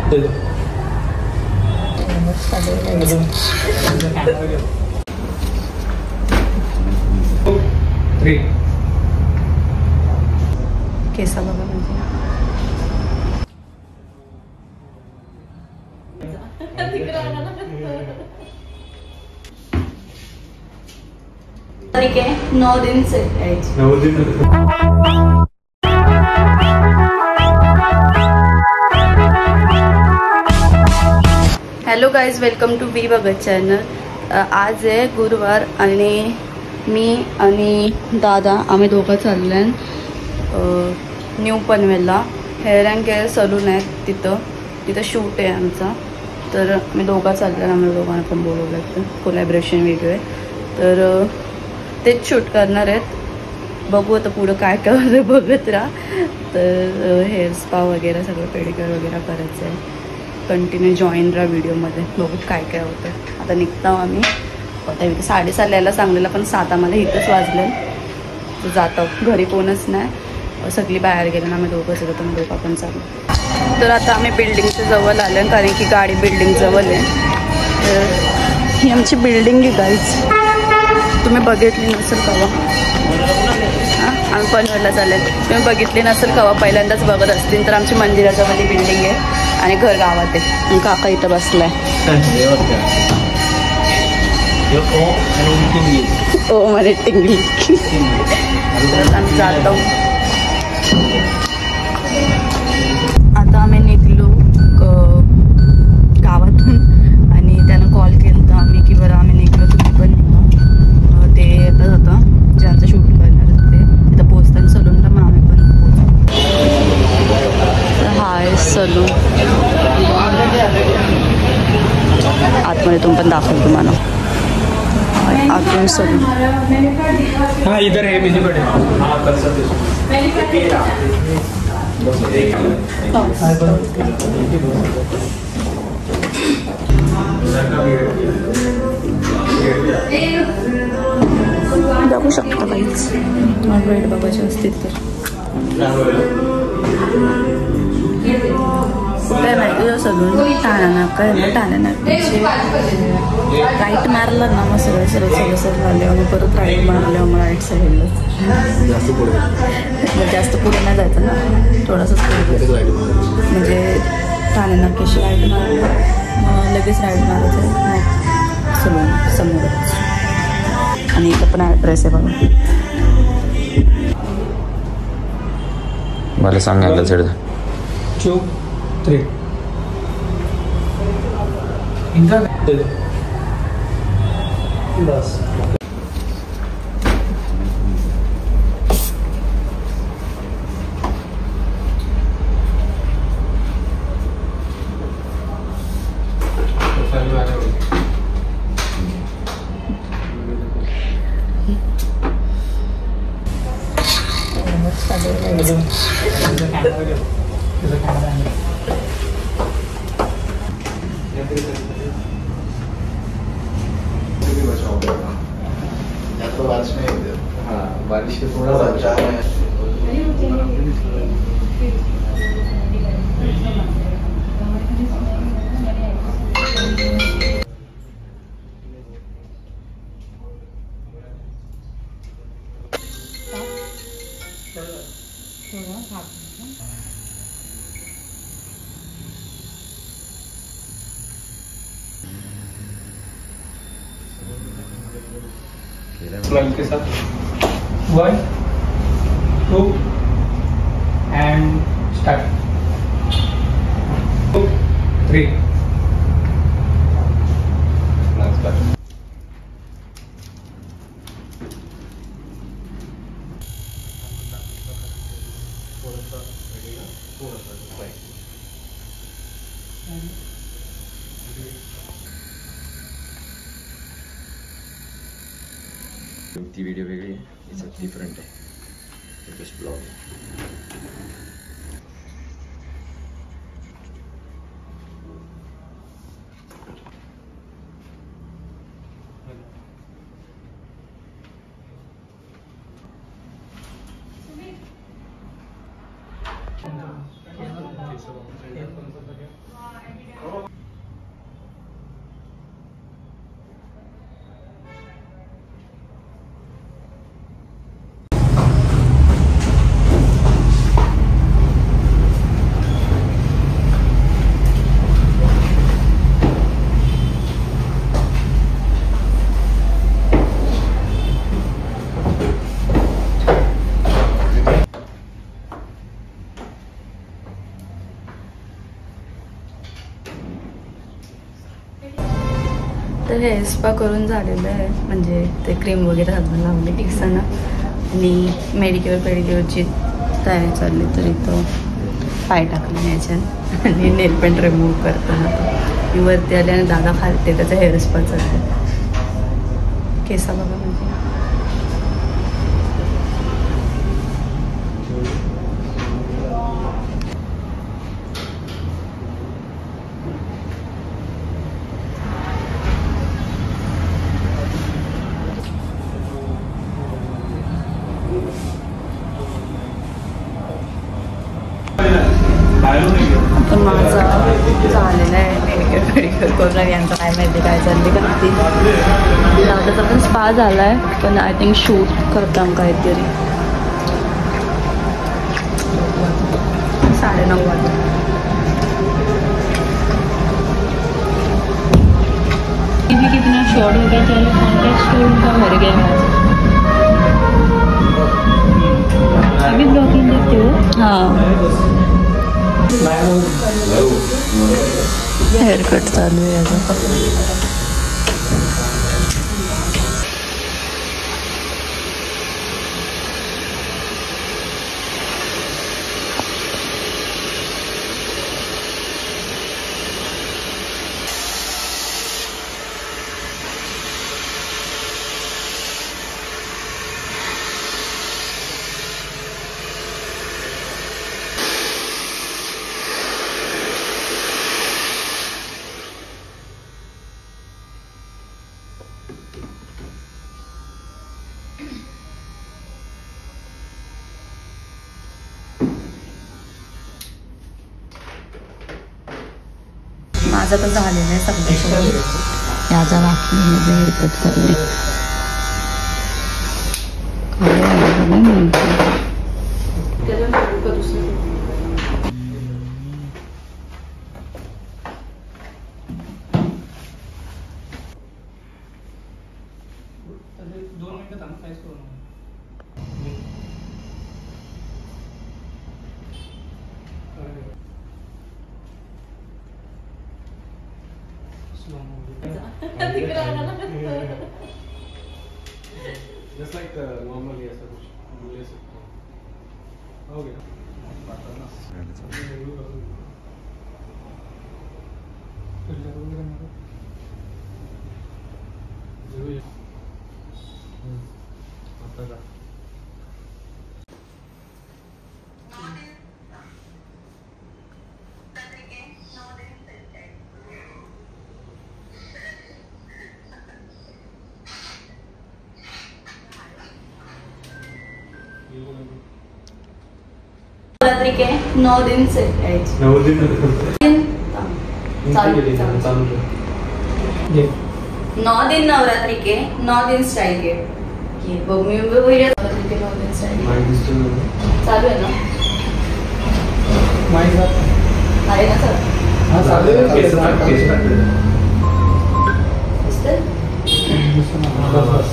केसा बघा म्हणजे ठीक है 9 दिन से 9 दिन। हॅलो गाईज, वेलकम टू वी बघत चॅनल। आज आहे गुरुवार आणि मी आणि दादा आम्ही दोघं चाललोय न्यू पनवेलला। हेअर अँड केअर सलून आहे तिथं शूट आहे आमचा, तर आम्ही दोघं चाललोय। आम्ही दोघांना पण बोलवलं, कोलॅबरेशन व्हिडिओ आहे, तर तेच शूट करणार आहेत। बघू आता पुढं काय काय बघत राहा। तर हेअर स्पा वगैरे सगळं पेडिक्युअर वगैरे करायचं आहे। कंटिन्यू जॉईन राहा व्हिडिओमध्ये, बघू काय काय होतं। आता निघतो आम्ही। आता इथे 7:30 यायला सांगलेलं, पण 7 आम्हाला इथंच वाजले, तर जातो। घरी कोणच नाही, सगळी बाहेर गेले ना, आम्ही दोघंच होतो, तर दोघं पण चालू। तर आता आम्ही बिल्डिंगच्या जवळ आलो, कारण की गाडी बिल्डिंग जवळ आहे। तर ही आमची बिल्डिंग आहे गाईज, तुम्ही बघितली नसेल कवा। हां, आम्ही पनवेलला चालेल, तुम्ही बघितली नसेल कवा, पहिल्यांदाच बघत असतील तर आमची मंदिराजवळी बिल्डिंग आहे आणि घर गावात आहे। काका इथं बसलाय। ओ म्हणे टिंगली। आम्ही जातो। आता आम्ही निघलो गावातून आणि त्यानं कॉल केला तर आम्ही की बरं आम्ही निघलो, तुम्ही पण निघा। ते येतच होतं, ज्यांचं शूट करणार होते तिथं पोचताना सलूनला, मग आम्ही पण पोचलो। हा आहे सलून, आतमध्ये तुम्ही पण दाखवतो तुम्हाला। आतून सलून हाँ इधर है मेरे बड़े बघू शकता काहीच वेट बघायचे असतील तर कुठे माहिती आहे सलून ठाण्यानाका आहे ना। ठाण्यानाकाची राईट मारलं ना, मग सरळ झाल्यावर मग परत राईट मारल्यावर मग राईट साईडला जास्त पुढे नाही जायचं ना, थोडंसंच पुढे, म्हणजे ठाण्यानाक्याशी राईट मारलं मग लगेच राईट मारायचं मग सलून समोरच। आणि इथं पण ॲड्रेस आहे बघा। मला सांग अँगल सेट 2 3 इनका बस बारिश के थोड़ा सा के साथ 1 2 and start 2 3 ती व्हिडिओ वेगळी आहे, याच्यात डिफरंट आहे, जस्ट ब्लॉग आहे। तर हेअर स्पा करून झालेलं आहे, म्हणजे ते क्रीम वगैरे हातून लावले केसांना आणि मेडिक्युअर पेडिक्युअरची तयारी चालली. तर इथं पाय टाकले याच्यात आणि नेल पेंट रिमूव्ह करताना मी वरती आले आणि दादा खालते त्याचा हेअर स्पा चालते. केसा बघा म्हणजे पण माझा झालेला आहे मेडिक्युअर पेडिक्युअर करून. आणि यांचं काय माहिती काय चालली का ती दादाचा पण स्पा झाला आहे, पण आय थिंक शूट करताना काहीतरी 9:30 वाजता. भी कितना शॉर्ट हो गया, चलो कॉन्टेस्ट का भर गया अभी ब्लॉगिंग करते हो. हाँ हेअर कट चालू आहे याचा. माझं पण झालेलं आहे सगळं. याचा बाकी हेअरकट करणे Just like normally ऐसा कुछ ले सकते हो. हो गया. नवरात्रि के 9 दिन से 9 दिन चालू 9 दिन नवरात्रि के 9 दिन स्टाइल के. ये बघ मी वीडियो नवरात्रि के 9 दिन स्टाइल चालू है ना. आहे ना सर. हां चालू आहे. बस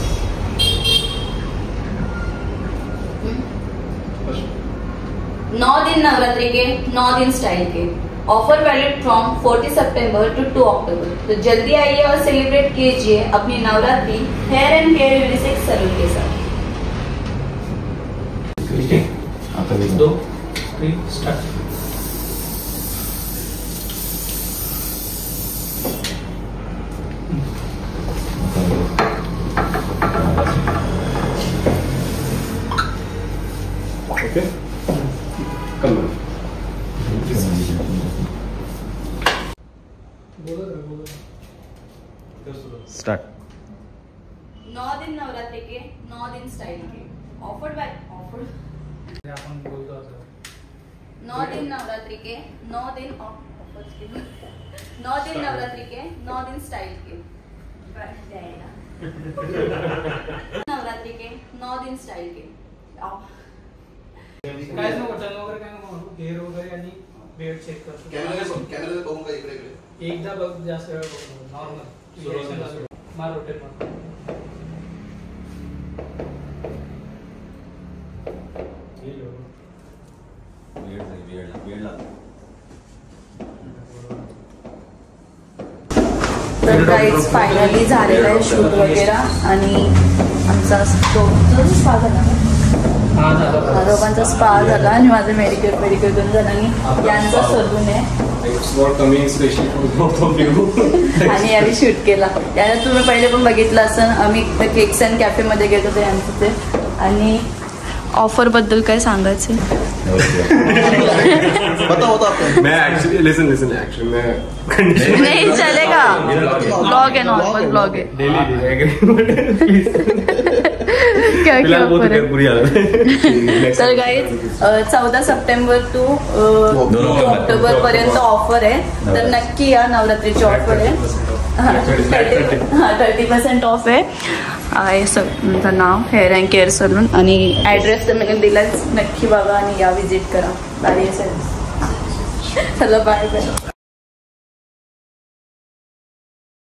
9 दिन नवरात्रि के 9 दिन स्टाइल के offer valid from 40 September to 2 October. तो जल्दी आइए और सेलिब्रेट कीजिए अपनी Navratri hair and hair unisex salon के साथ. 2 3 स्टार्ट. Okay start. 9 दिन नवरात्रि के 9 दिन स्टाइल के ऑफर आपण बोलतो असं. 9 दिन नवरात्रि के 9 दिन 9 दिन नवरात्रि के 9 दिन स्टाइल के नवरात्रि के 9 दिन स्टाइल के. काय नको चॅनल वगैरे काय नको. हेअर वगैरे आणि बेड चेक करतो. कॅमेरा बघून का इकडे एकदा बघ, जास्त वेळ बघ. नॉर्मल मार रोटेट मार. वेळ लागला. तर काहीच फायनली झालेलं आहे शूट वगैरे आणि आमचा स्पा झाला दोघांचा स्पा झाला आणि माझं मेडिकल 2 जणांनी यांचा सलून आहे आणि आम्ही शूट केला. याला तुम्ही पहिले पण बघितलं असेल, आम्ही केक्स अँड कॅफेमध्ये गेलो होतो यांचं ते. आणि ऑफर बद्दल काय सांगायचं? नाही चलेगा, ब्लॉग आहे, नॉर्मल ब्लॉग आहे. तर गाईज 14 सप्टेंबर टू 2 ऑक्टोबर पर्यंत ऑफर आहे, तर नक्की या. नवरात्रीची ऑफर आहे. 30% ऑफ आहे. तुमचं नाव हेअर अँड केअर सलून आणि ॲड्रेस तर मी दिलाच. नक्की बघा आणि या विजिट करा. भारी असेल. चला बाय बाय.